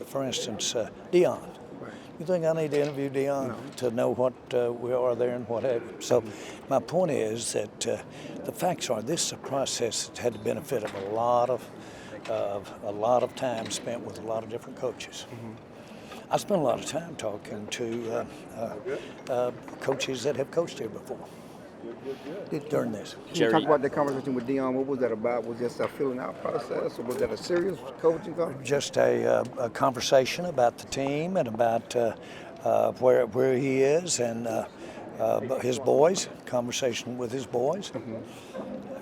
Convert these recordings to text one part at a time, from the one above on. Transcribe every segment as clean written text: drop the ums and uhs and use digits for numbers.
for instance, Dion. Right. You think I need to interview Dion to know what we are there and what have you? So my point is that the facts are this is a process that had the benefit of a lot of time spent with a lot of different coaches. I spent a lot of time talking to coaches that have coached here before during this. Can you talk about that conversation with Dion? What was that about? Was this a filling out process, or was that a serious coaching conversation? Just a conversation about the team and about where he is and his boys. Conversation with his boys.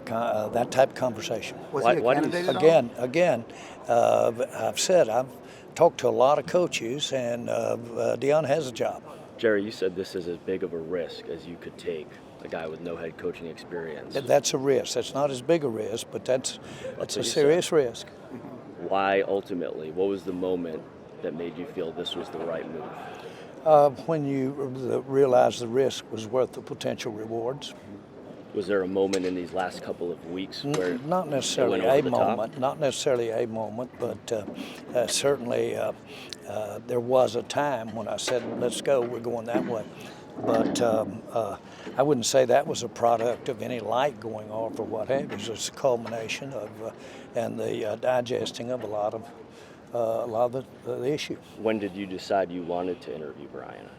That type of conversation. Was he a candidate at all? Again, I've said I've talked to a lot of coaches, and Dion has a job. Jerry, you said this is as big of a risk as you could take, a guy with no head coaching experience. That's a risk. That's not as big a risk, but that's a serious risk. Why ultimately? What was the moment that made you feel this was the right move? When you realize the risk was worth the potential rewards. Was there a moment in these last couple of weeks where Not necessarily it went over a the top? moment, not necessarily a moment, but certainly there was a time when I said, let's go, we're going that way. But I wouldn't say that was a product of any light going off or what have you. It was a culmination of and the digesting of a lot of the issue. When did you decide you wanted to interview Brian?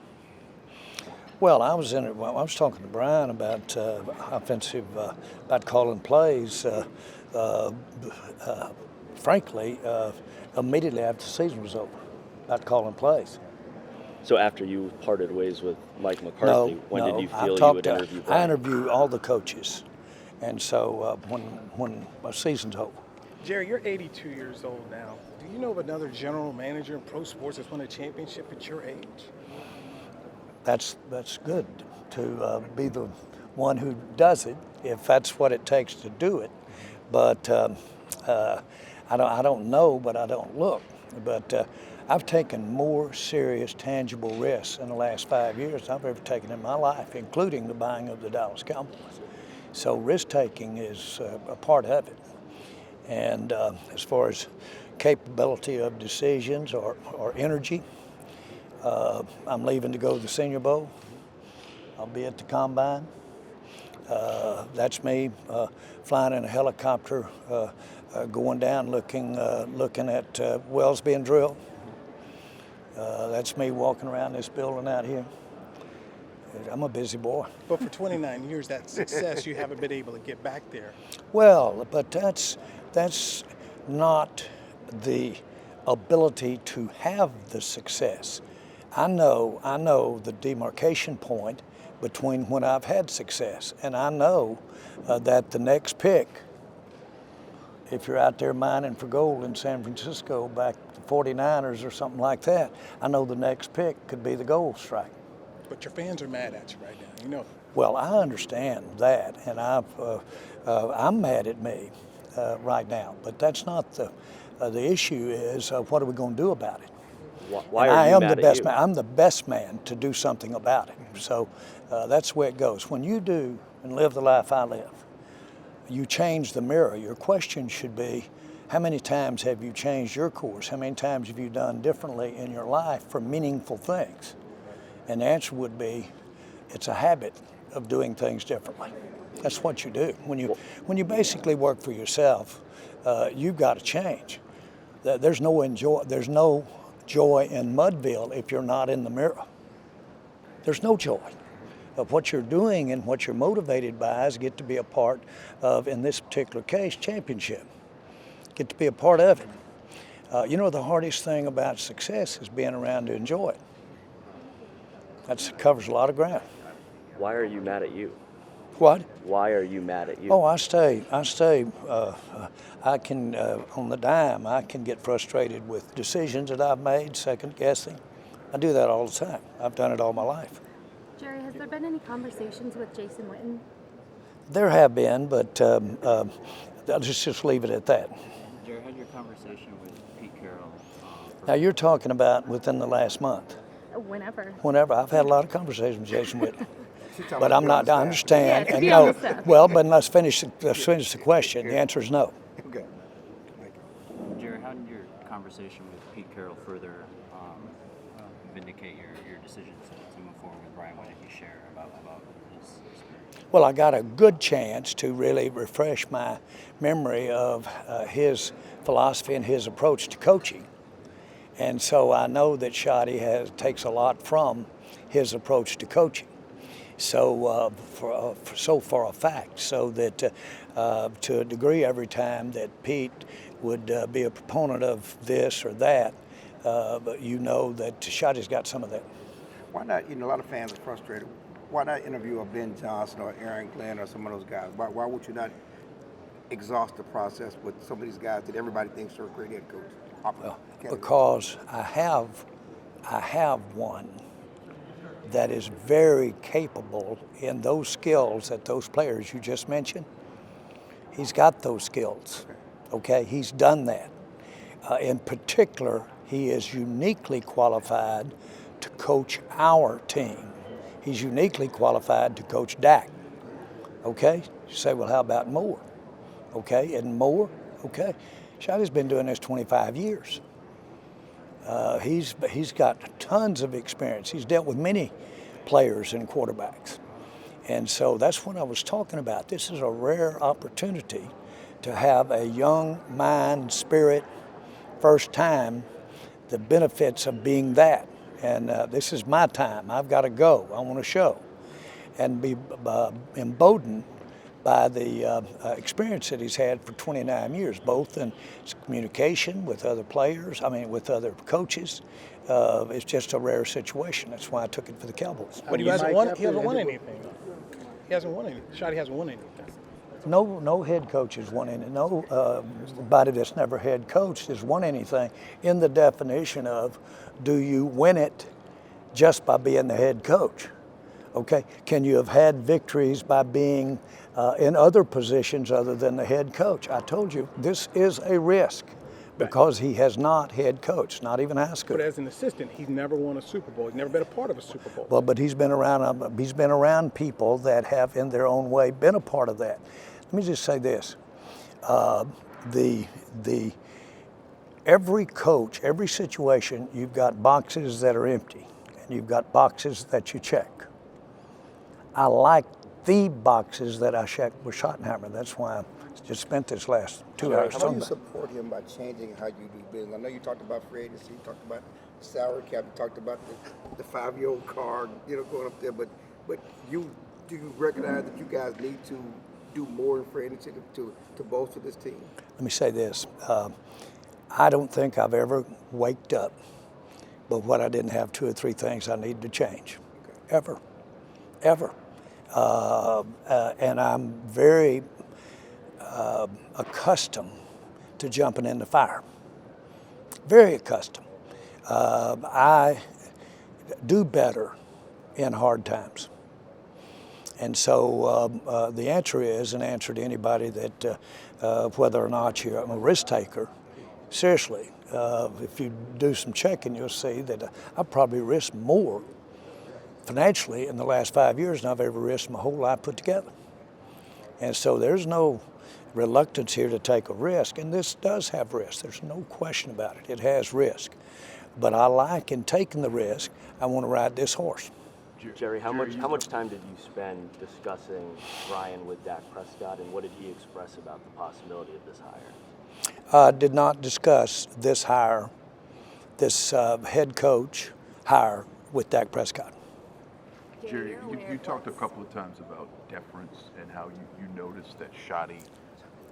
Well, I was talking to Brian about about calling plays. Frankly, immediately after the season was over, about calling plays. So after you parted ways with Mike McCarthy, when did you feel you would interview I Brian? interview all the coaches, and so when my season's over. Jerry, you're 82 years old now. Do you know of another general manager in pro sports that's won a championship at your age? That's good to be the one who does it, if that's what it takes to do it. But I don't know, but I don't look. But I've taken more serious, tangible risks in the last 5 years than I've ever taken in my life, including the buying of the Dallas Cowboys. So risk taking is a part of it. And as far as capability of decisions or energy, I'm leaving to go to the Senior Bowl. I'll be at the Combine. That's me flying in a helicopter, going down, looking at wells being drilled. That's me walking around this building out here. I'm a busy boy. But for 29 years, that success, you haven't been able to get back there. Well, but that's not the ability to have the success. I know the demarcation point between when I've had success, and I know that the next pick, if you're out there mining for gold in San Francisco back to 49ers or something like that, I know the next pick could be the gold strike. But your fans are mad at you right now, you know. Well, I understand that, and I'm mad at me right now, but that's not the issue. Is what are we going to do about it? Why are you mad at you? I'm the best man to do something about it. So that's the way it goes. When you do and live the life I live, you change the mirror. Your question should be, how many times have you changed your course? How many times have you done differently in your life for meaningful things? And the answer would be, it's a habit of doing things differently. That's what you do. When you basically work for yourself, you've got to change. There's no joy in Mudville if you're not in the mirror. There's no joy. Of what you're doing and what you're motivated by is get to be a part of, in this particular case, championship. Get to be a part of it. The hardest thing about success is being around to enjoy it. That covers a lot of ground. Why are you mad at you? What? Why are you mad at you? Oh, I stay. I can, on the dime, I can get frustrated with decisions that I've made, second guessing. I do that all the time. I've done it all my life. Jerry, has there been any conversations with Jason Witten? There have been, but let's just leave it at that. Jerry, had your conversation with Pete Carroll? Now, you're talking about within the last month. Whenever. I've had a lot of conversations with Jason Witten. But I'm not, I understand. Yeah, and on the staff. well, but let's finish the question. The answer is no. Okay. Jerry, how did your conversation with Pete Carroll further vindicate your decision to move forward with Brian? What did he share about his experience? Well, I got a good chance to really refresh my memory of his philosophy and his approach to coaching. And so I know that Schotty takes a lot from his approach to coaching. So for a fact, so that to a degree, every time that Pete would be a proponent of this or that, but you know that Schotty's got some of that. Why not? A lot of fans are frustrated. Why not interview a Ben Johnson or Aaron Glenn or some of those guys? Why would you not exhaust the process with some of these guys that everybody thinks are a great head coach? Well, because I have one that is very capable in those skills that those players you just mentioned. He's got those skills, okay? He's done that. In particular, he is uniquely qualified to coach our team. He's uniquely qualified to coach Dak, okay? You say, well, how about Moore? Okay, and Moore, okay. Schotty's been doing this 25 years. He's got tons of experience. He's dealt with many players and quarterbacks. And so that's what I was talking about. This is a rare opportunity to have a young mind, spirit, first time, the benefits of being that. And this is my time. I've got to go. I want to show. And be emboldened by the experience that he's had for 29 years, both in communication with other players, with other coaches. It's just a rare situation. That's why I took it for the Cowboys. But he hasn't won anything. He hasn't won anything. Schotty hasn't won anything. No head coach has won anything. Nobody that's never head coached has won anything in the definition of, do you win it just by being the head coach? Okay, can you have had victories by being in other positions other than the head coach? I told you, this is a risk because he has not head coached, not even high school. But as an assistant, he's never won a Super Bowl. He's never been a part of a Super Bowl. Well, but he's been around people that have, in their own way, been a part of that. Let me just say this: every coach, every situation, you've got boxes that are empty, and you've got boxes that you check. I like the boxes that I checked with Schottenheimer. That's why I just spent this last 2 hours How do talking you about it. support him by changing how you do business? I know you talked about free agency, you talked about salary cap, you talked about the 5-year-old card, going up there. But do you recognize that you guys need to do more in free agency to bolster this team? Let me say this. I don't think I've ever waked up, but what I didn't have 2 or 3 things I needed to change. Ever. And I'm very accustomed to jumping in the fire. Very accustomed. I do better in hard times. And so the answer is an answer to anybody that whether or not you're a risk taker, seriously, if you do some checking, you'll see that I've probably risked more financially in the last 5 years than I've ever risked my whole life put together. And so there's no reluctance here to take a risk, and this does have risk. There's no question about it. It has risk. But I like in taking the risk, I want to ride this horse. Jerry, how much time did you spend discussing Brian with Dak Prescott, and what did he express about the possibility of this hire? Did not discuss this hire, this head coach hire with Dak Prescott. Jerry, you talked a couple of times about deference and how you noticed that Schotty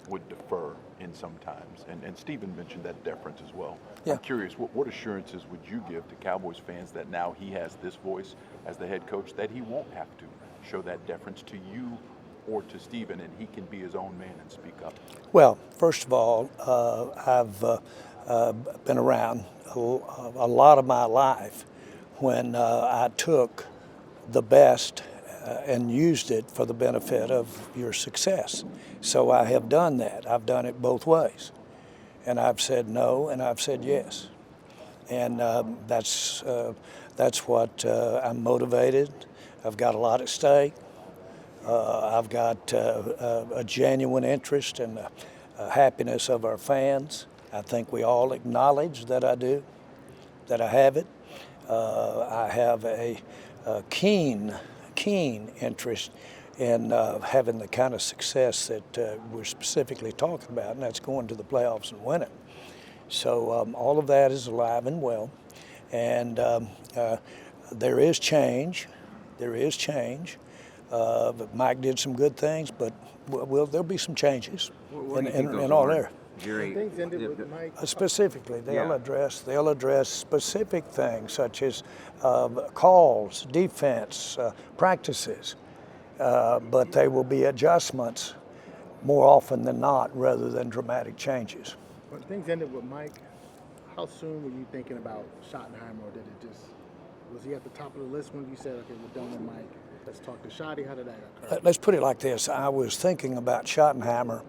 would defer in some times, and Stephen mentioned that deference as well. Yeah. I'm curious, what assurances would you give to Cowboys fans that now he has this voice as the head coach, that he won't have to show that deference to you or to Stephen, and he can be his own man and speak up? Well, first of all, I've been around a lot of my life when I took the best and used it for the benefit of your success. So I have done that. I've done it both ways. And I've said no and I've said yes. And that's what I'm motivated. I've got a lot at stake. I've got a genuine interest in the happiness of our fans. I think we all acknowledge that I do, that I have it. I have a keen interest in having the kind of success that we're specifically talking about, and that's going to the playoffs and winning. So all of that is alive and well, and there is change. There is change. But Mike did some good things, but there'll be some changes in all there. Jerry, Things ended with Mike. Specifically, they'll Yeah. address specific things such as calls, defense, practices, but they will be adjustments more often than not, rather than dramatic changes. When things ended with Mike, how soon were you thinking about Schottenheimer, or did it just, was he at the top of the list when you said, okay, we're done with Mike, let's talk to Schotty? How did that occur? Let's put it like this. I was thinking about Schottenheimer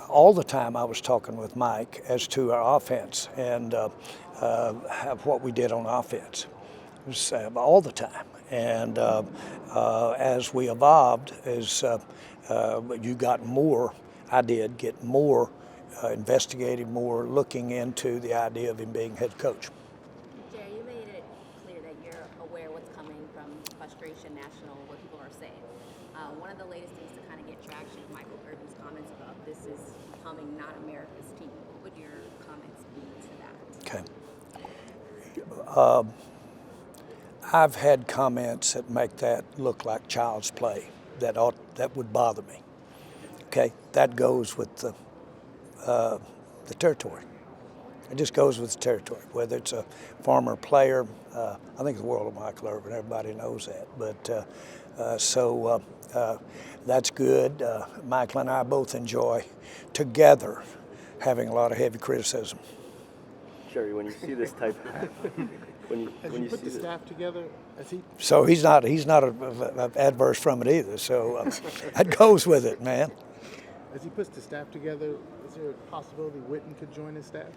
all the time. I was talking with Mike as to our offense and what we did on offense. It was, all the time. And as we evolved, as you got more, I did get more investigative, more looking into the idea of him being head coach. Jerry, you made it clear that you're aware what's coming from frustration national, what people are saying. One of the latest things to kind of get traction, Michael Irvin's comments about this is becoming not America's team. What would your comments be to that? Okay. I've had comments that make that look like child's play. That would bother me. Okay, that goes with the territory. It just goes with the territory. Whether it's a former player, I think the world of Michael Irvin. Everybody knows that. But that's good. Michael and I both enjoy together having a lot of heavy criticism. Jerry, when you see this type, when you Put see the this, staff together, as he So he's not adverse from it either. So that goes with it, man. As he puts the staff together, is there a possibility Witten could join his staff?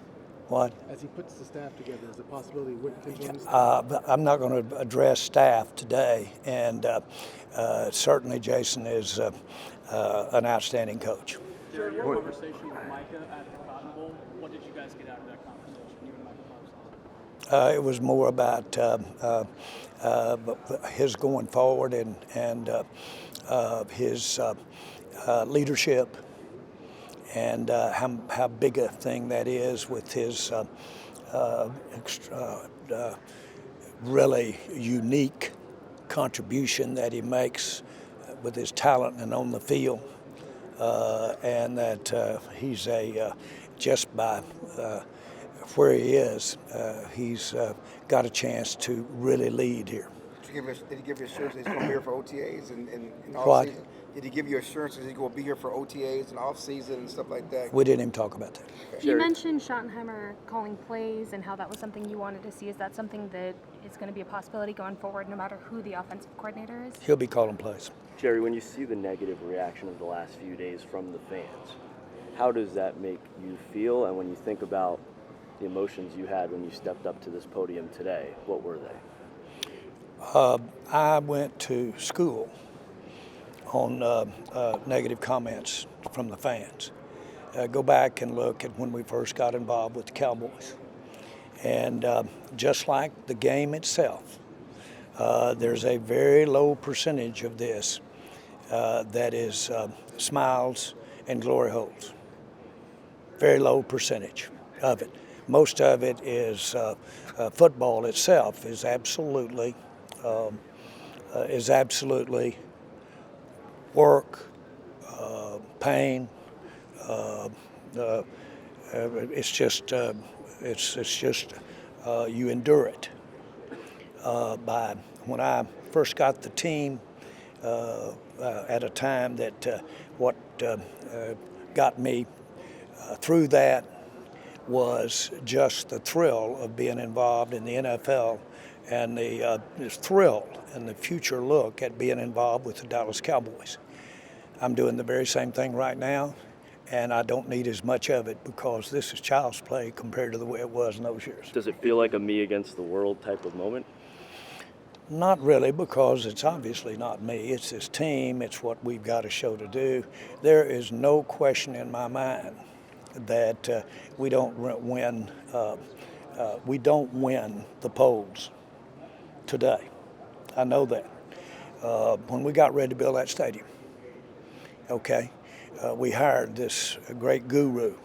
What? As he puts the staff together, is there a possibility Witten could join his staff? I'm not going to address staff today, and certainly Jason is an outstanding coach. During your conversation with Micah at the Cotton Bowl, what did you guys get out of that conversation, you and Micah Parsons? It was more about his going forward and his leadership, and how big a thing that is with his really unique contribution that he makes with his talent and on the field, and that he's just by where he is, he's got a chance to really lead here. Did he give you assurance that he's going to be here for OTAs and off What? season? Did he give you assurance that he's going to be here for OTAs and off season and stuff like that? We didn't even talk about that. You mentioned Schottenheimer calling plays and how that was something you wanted to see. Is that something that is going to be a possibility going forward, no matter who the offensive coordinator is? He'll be calling plays. Jerry, when you see the negative reaction of the last few days from the fans, how does that make you feel? And when you think about the emotions you had when you stepped up to this podium today, what were they? I went to school on negative comments from the fans. Go back and look at when we first got involved with the Cowboys. And just like the game itself, there's a very low percentage of this that is smiles and glory holes. Very low percentage of it. Most of it is football itself is absolutely work, pain. It's just you endure it. When I first got the team, at a time that what got me through that was just the thrill of being involved in the NFL and the thrill and the future look at being involved with the Dallas Cowboys. I'm doing the very same thing right now, and I don't need as much of it because this is child's play compared to the way it was in those years. Does it feel like a me against the world type of moment? Not really, because it's obviously not me. It's this team. It's what we've got a show to do. There is no question in my mind that we don't win. We don't win the polls today. I know that. When we got ready to build that stadium, okay, we hired this great guru,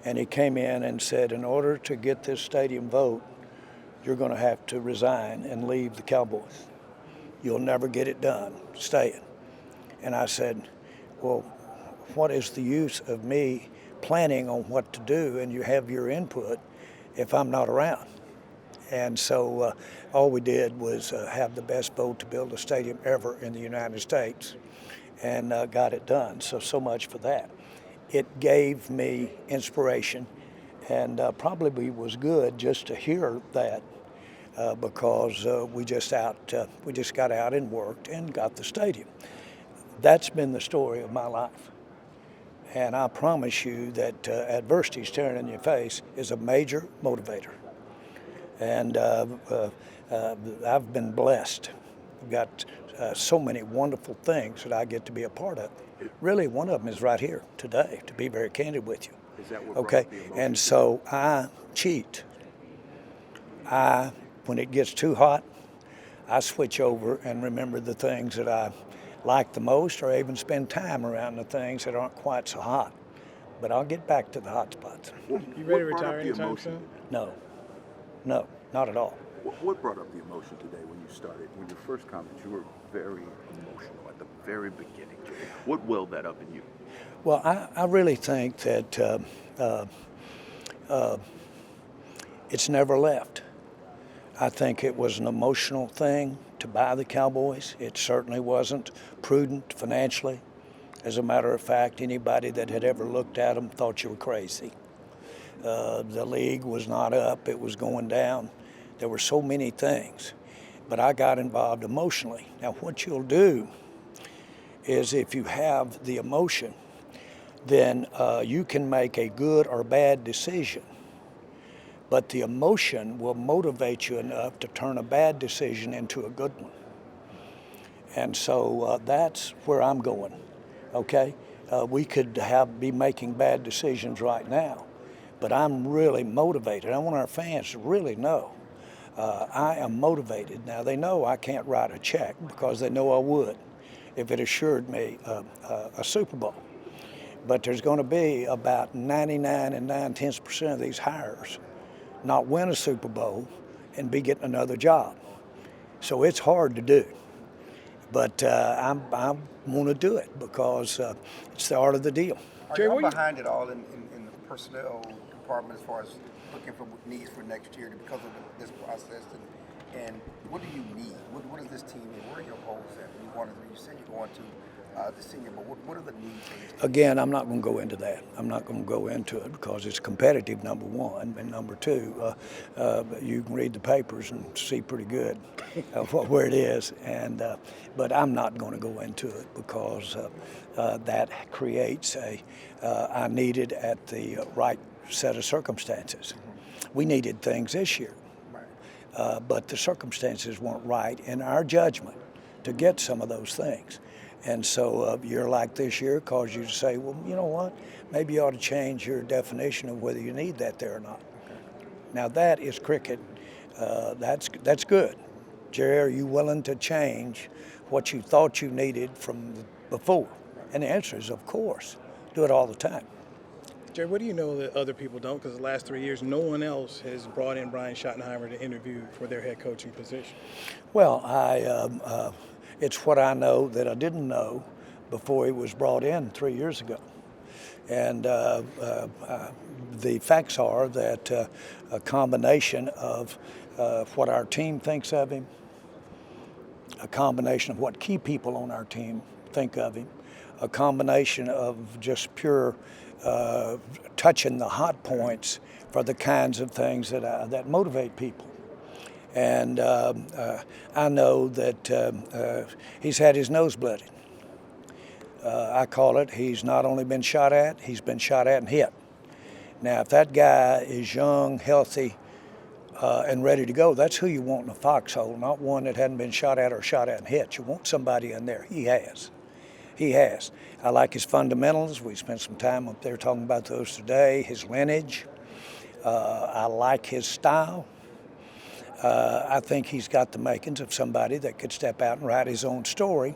and he came in and said, in order to get this stadium vote, you're going to have to resign and leave the Cowboys. You'll never get it done staying. And I said, well, what is the use of me planning on what to do and you have your input if I'm not around? And so all we did was have the best vote to build a stadium ever in the United States, and got it done. So much for that. It gave me inspiration, and probably was good just to hear that, because we just got out and worked and got the stadium. That's been the story of my life. And I promise you that adversity staring in your face is a major motivator. And I've been blessed. I've got so many wonderful things that I get to be a part of. Really, one of them is right here today, to be very candid with you. Is that what Okay, brought the emotion? and so I cheat. When it gets too hot, I switch over and remember the things that I like the most, or even spend time around the things that aren't quite so hot. But I'll get back to the hot spots. You ready to What brought up retire the anytime emotion? soon? No, not at all. What brought up the emotion today when you started? When your first comments, you were very emotional at the very beginning. What welled that up in you? Well, I really think that it's never left. I think it was an emotional thing to buy the Cowboys. It certainly wasn't prudent financially. As a matter of fact, anybody that had ever looked at them thought you were crazy. The league was not up, it was going down. There were so many things, but I got involved emotionally. Now, what you'll do is if you have the emotion, then you can make a good or bad decision. But the emotion will motivate you enough to turn a bad decision into a good one. And so that's where I'm going, okay? We could be making bad decisions right now, but I'm really motivated. I want our fans to really know I am motivated. Now, they know I can't write a check because they know I would if it assured me a Super Bowl. But there's going to be about 99 9/10% of these hires not win a Super Bowl and be getting another job. So it's hard to do. But I want to do it because it's the art of the deal. Are Jay, you what you- behind it all in the personnel department as far as looking for needs for next year because of this process? And what do you need? What does this team need? Where are your goals at? You said you're going to the senior, but what are the needs? Again, I'm not going to go into that. I'm not going to go into it because it's competitive, number one. And number two, you can read the papers and see pretty good where it is. And but I'm not going to go into it because that creates I need it at the right set of circumstances. We needed things this year, but the circumstances weren't right in our judgment to get some of those things. And so a year like this year caused you to say, well, you know what, maybe you ought to change your definition of whether you need that there or not. Now that is cricket. That's good. Jerry, are you willing to change what you thought you needed from before? And the answer is, of course. Do it all the time. Jay, what do you know that other people don't? Because the last 3 years, no one else has brought in Brian Schottenheimer to interview for their head coaching position. Well, it's what I know that I didn't know before he was brought in 3 years ago. And the facts are that a combination of what our team thinks of him, a combination of what key people on our team think of him, a combination of just pure touching the hot points for the kinds of things that motivate people. And I know that he's had his nose blooded. I call it, he's not only been shot at, he's been shot at and hit. Now, if that guy is young, healthy, and ready to go, that's who you want in a foxhole, not one that hadn't been shot at or shot at and hit. You want somebody in there. He has. He has. I like his fundamentals. We spent some time up there talking about those today. His lineage. I like his style. I think he's got the makings of somebody that could step out and write his own story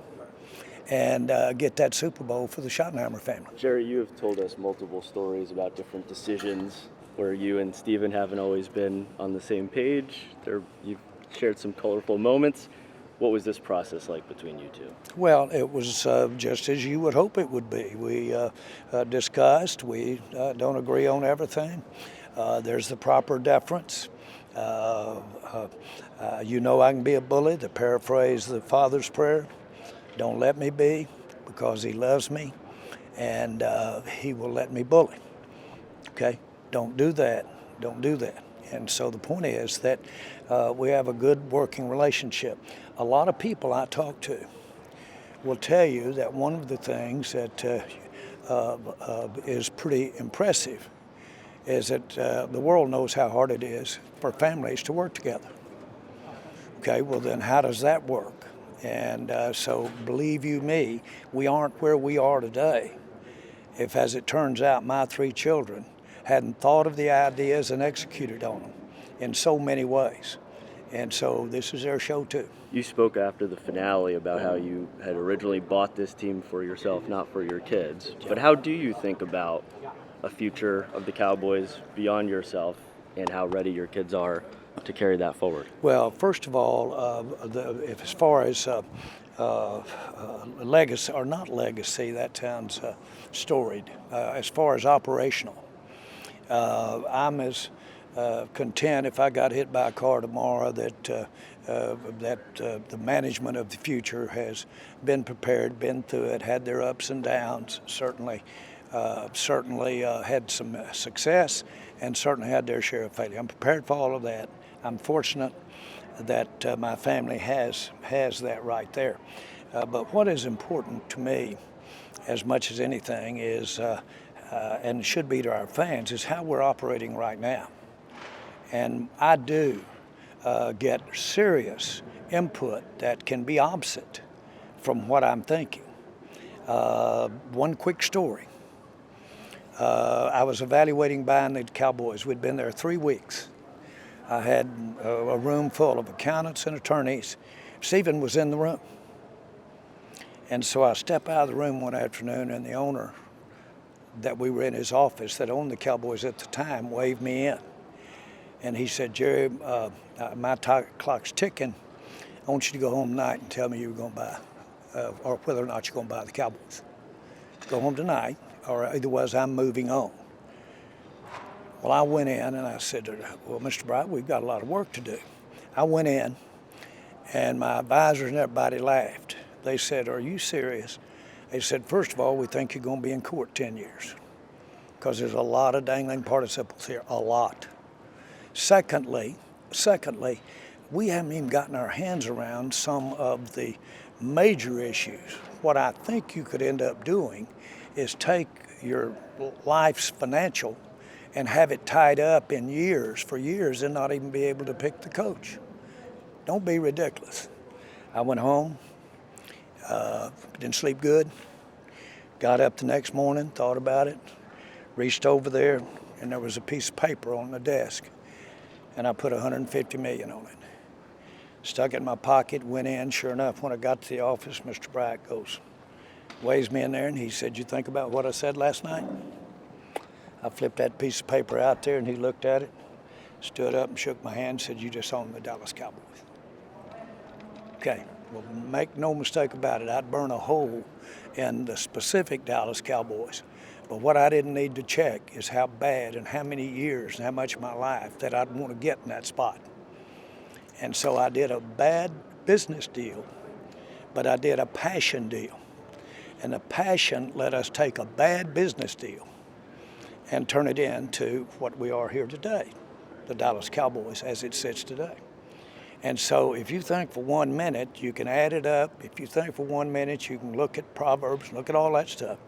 and get that Super Bowl for the Schottenheimer family. Jerry, you have told us multiple stories about different decisions where you and Steven haven't always been on the same page. You've shared some colorful moments. What was this process like between you two? Well, it was just as you would hope it would be. We discussed. We don't agree on everything. There's the proper deference. You know I can be a bully, to paraphrase the Father's prayer. Don't let me be, because he loves me, and he will let me bully. Okay? Don't do that. Don't do that. And so the point is that we have a good working relationship. A lot of people I talk to will tell you that one of the things that is pretty impressive is that the world knows how hard it is for families to work together. Okay, well then how does that work? And so believe you me, we aren't where we are today if, as it turns out, my 3 children hadn't thought of the ideas and executed on them in so many ways. And so this is their show too. You spoke after the finale about how you had originally bought this team for yourself, not for your kids. But how do you think about a future of the Cowboys beyond yourself and how ready your kids are to carry that forward? Well, first of all, as far as legacy, or not legacy, that sounds storied. As far as operational, I'm as content if I got hit by a car tomorrow that the management of the future has been prepared, been through it, had their ups and downs, certainly had some success, and certainly had their share of failure. I'm prepared for all of that. I'm fortunate that my family has that right there. But what is important to me, as much as anything, is, and should be to our fans, is how we're operating right now. And I do get serious input that can be opposite from what I'm thinking. One quick story. I was evaluating buying the Cowboys. We'd been there 3 weeks. I had a room full of accountants and attorneys. Stephen was in the room. And so I step out of the room one afternoon, and the owner that we were in his office that owned the Cowboys at the time waved me in. And he said, Jerry, my clock's ticking. I want you to go home tonight and tell me you're going to buy, or whether or not you're going to buy the Cowboys. Go home tonight, or otherwise I'm moving on. Well, I went in and I said, well, Mr. Bright, we've got a lot of work to do. I went in, and my advisors and everybody laughed. They said, are you serious? They said, first of all, we think you're going to be in court 10 years because there's a lot of dangling participles here, a lot. Secondly, we haven't even gotten our hands around some of the major issues. What I think you could end up doing is take your life's financial and have it tied up in for years, and not even be able to pick the coach. Don't be ridiculous. I went home, didn't sleep good, got up the next morning, thought about it, reached over there, and there was a piece of paper on the desk, and I put $150 million on it. Stuck it in my pocket, went in. Sure enough, when I got to the office, Mr. Bright waves me in there, and he said, you think about what I said last night? I flipped that piece of paper out there, and he looked at it, stood up and shook my hand and said, you just own the Dallas Cowboys. Okay, well, make no mistake about it, I'd burn a hole in the specific Dallas Cowboys. But what I didn't need to check is how bad and how many years and how much of my life that I'd want to get in that spot. And so I did a bad business deal, but I did a passion deal. And the passion let us take a bad business deal and turn it into what we are here today, the Dallas Cowboys as it sits today. And so if you think for 1 minute, you can add it up. If you think for 1 minute, you can look at Proverbs, look at all that stuff.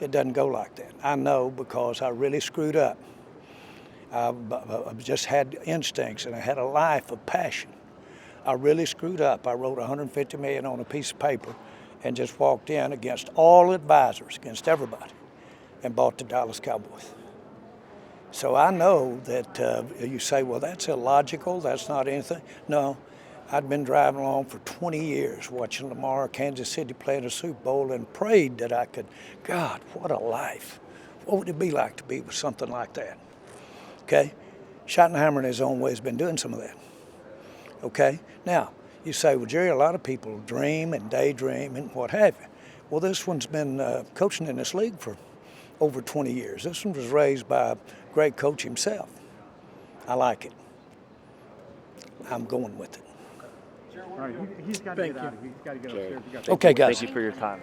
It doesn't go like that. I know because I really screwed up. I've just had instincts, and I had a life of passion. I really screwed up. I wrote $150 million on a piece of paper, and just walked in against all advisors, against everybody, and bought the Dallas Cowboys. So I know that you say, well, that's illogical, that's not anything. No, I'd been driving along for 20 years watching Lamar, Kansas City play in a Super Bowl and prayed that I could, God, what a life. What would it be like to be with something like that? Okay? Schottenheimer in his own way has been doing some of that. Okay? Now, you say, well, Jerry, a lot of people dream and daydream and what have you. Well, this one's been coaching in this league for over 20 years. This one was raised by a great coach himself. I like it. I'm going with it. All right, he's got to get out of here. He's got to get upstairs. Okay, guys. Thank you for your time.